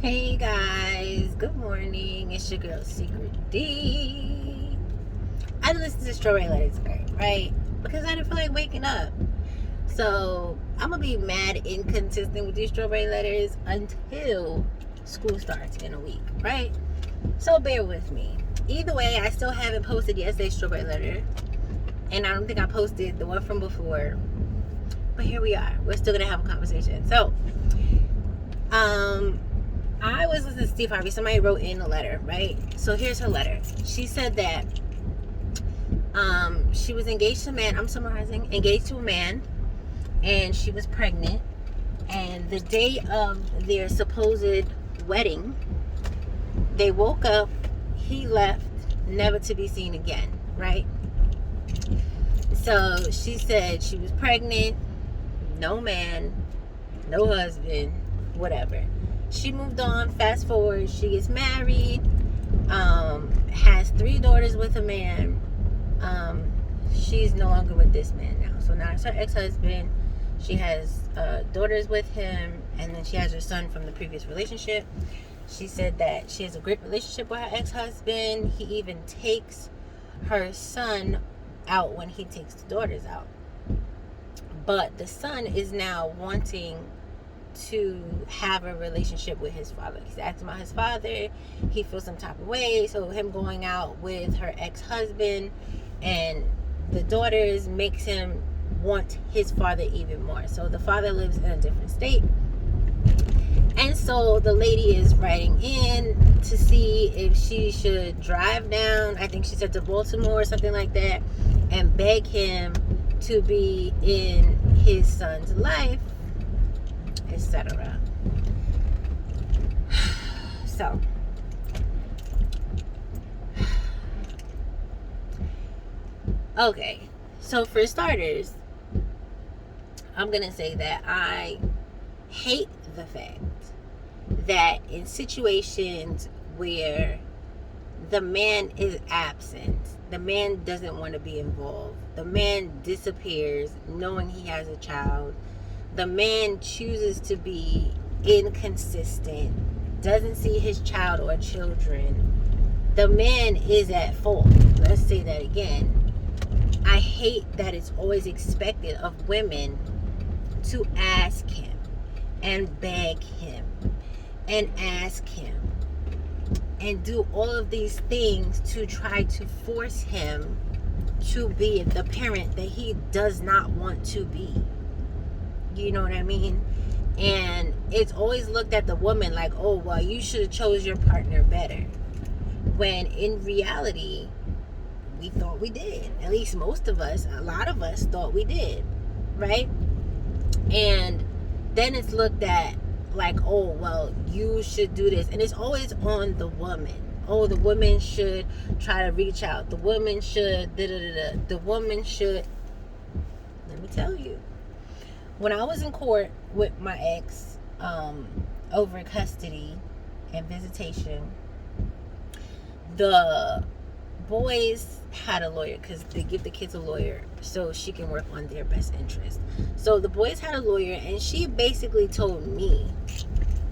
Hey guys, good morning. It's your girl Secret D. I listened to Strawberry Letter today, right? Because I didn't feel like waking up. So I'm gonna be mad inconsistent with these Strawberry Letters until school starts in a week, right? So bear with me. Either way, I still haven't posted yesterday's Strawberry Letter, and I don't think I posted the one from before. But here we are. We're still gonna have a conversation. So, I was listening to Steve Harvey. Somebody wrote in a letter, right? So here's her letter. She said that she was engaged to a man. I'm summarizing. Engaged to a man, and she was pregnant. And the day of their supposed wedding, they woke up. He left, never to be seen again, right? So she said she was pregnant, no man, no husband, whatever. She moved on. Fast forward, she gets married, has 3 daughters with a man. She's no longer with this man now. So now it's her ex-husband. She has daughters with him, and then she has her son from the previous relationship. She said that she has a great relationship with her ex-husband. He even takes her son out when he takes the daughters out. But the son is now wanting to have a relationship with his father. He's asking about his father. He feels some type of way. So him going out with her ex-husband and the daughters makes him want his father even more. So the father lives in a different state. And so the lady is writing in to see if she should drive down, I think she said to Baltimore or something like that, and beg him to be in his son's life, etc. So okay, so for starters, I'm gonna say that I hate the fact that in situations where the man is absent, the man doesn't want to be involved, the man disappears knowing he has a child, the man chooses to be inconsistent, doesn't see his child or children, the man is at fault. Let's say that again. I hate that it's always expected of women to ask him and beg him and ask him and do all of these things to try to force him to be the parent that he does not want to be. You know what I mean? And it's always looked at the woman like, oh, well, you should have chose your partner better. When in reality, we thought we did. At least most of us, a lot of us thought we did, right? And then it's looked at like, oh, well, you should do this. And it's always on the woman. Oh, the woman should try to reach out. The woman should, the woman should. Let me tell you. When I was in court with my ex over custody and visitation, the boys had a lawyer because they give the kids a lawyer so she can work on their best interest. So the boys had a lawyer, and she basically told me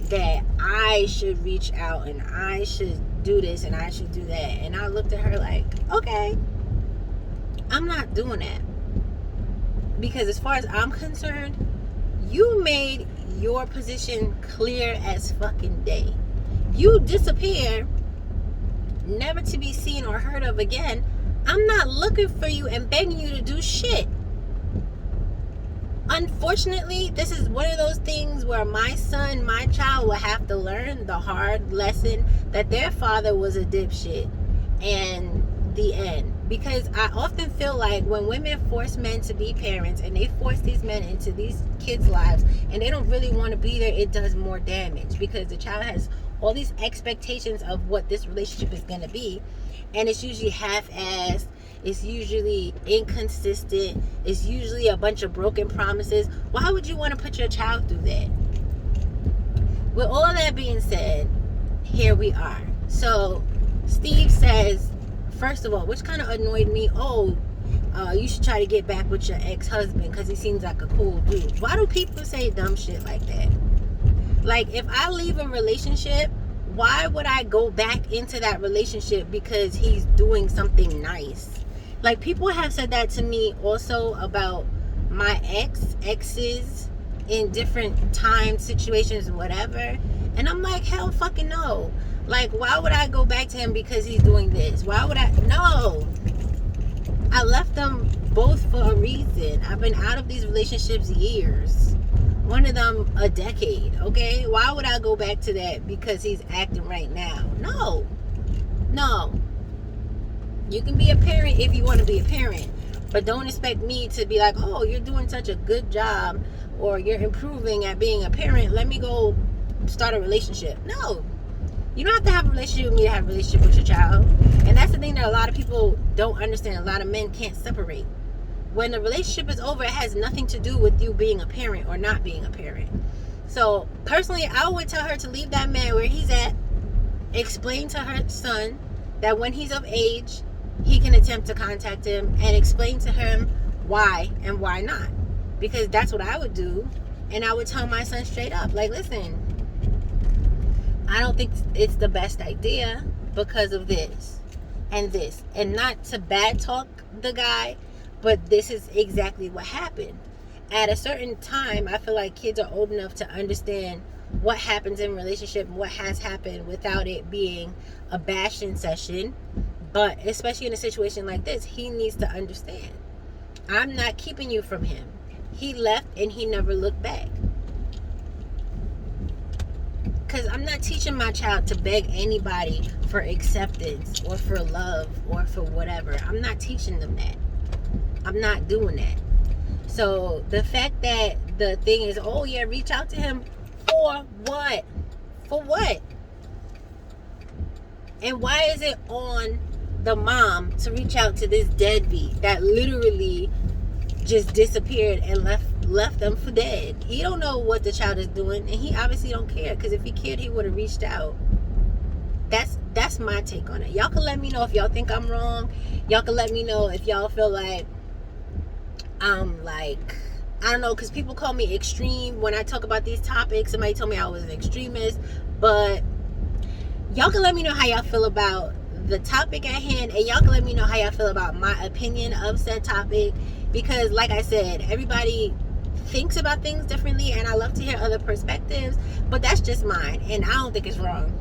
that I should reach out and I should do this and I should do that. And I looked at her like, okay, I'm not doing that. Because as far as I'm concerned, you made your position clear as fucking day. You disappear, never to be seen or heard of again. I'm not looking for you and begging you to do shit. Unfortunately, this is one of those things where my son, my child will have to learn the hard lesson that their father was a dipshit. And the end. Because I often feel like when women force men to be parents and they force these men into these kids' lives and they don't really want to be there, it does more damage. Because the child has all these expectations of what this relationship is going to be, and it's usually half-assed, it's usually inconsistent, it's usually a bunch of broken promises. Why would you want to put your child through that? With all that being said, here we are. So Steve says, first of all, which kind of annoyed me, you should try to get back with your ex-husband because he seems like a cool dude. Why do people say dumb shit like that? Like, if I leave a relationship, why would I go back into that relationship because he's doing something nice? Like, people have said that to me also about my exes in different time situations, whatever. And I'm like, hell fucking no. Like, why would I go back to him because he's doing this? Why would I? No. I left them both for a reason. I've been out of these relationships years. One of them a decade, okay? Why would I go back to that because he's acting right now? No. No. You can be a parent if you want to be a parent. But don't expect me to be like, oh, you're doing such a good job or you're improving at being a parent. Let me go start a relationship. No. You don't have to have a relationship with me to have a relationship with your child. And that's the thing that a lot of people don't understand. A lot of men can't separate. When the relationship is over, it has nothing to do with you being a parent or not being a parent. So, personally, I would tell her to leave that man where he's at. Explain to her son that when he's of age, he can attempt to contact him, and explain to him why and why not. Because that's what I would do. And I would tell my son straight up, like, listen, I don't think it's the best idea because of this and this. And not to bad talk the guy, but this is exactly what happened. At a certain time, I feel like kids are old enough to understand what happens in relationship and what has happened without it being a bashing session. But especially in a situation like this, he needs to understand. I'm not keeping you from him. He left and he never looked back. Because I'm not teaching my child to beg anybody for acceptance or for love or for whatever. I'm not teaching them that. I'm not doing that. So the fact that the thing is, oh yeah, reach out to him for what? For what? And why is it on the mom to reach out to this deadbeat that literally just disappeared and left them for dead? He don't know what the child is doing, and he obviously don't care, because if he cared, he would have reached out. That's my take on it. Y'all can let me know if y'all think I'm wrong. Y'all can let me know if y'all feel like I don't know, because people call me extreme when I talk about these topics. Somebody told me I was an extremist, but y'all can let me know how y'all feel about the topic at hand, and y'all can let me know how y'all feel about my opinion of said topic, because like I said, everybody thinks about things differently, and I love to hear other perspectives, but that's just mine, and I don't think it's wrong.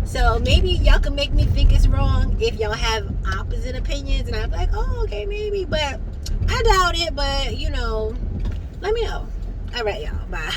So maybe y'all can make me think it's wrong if y'all have opposite opinions, and I'm like, oh, okay, maybe, but I doubt it. But let me know. All right, y'all, bye.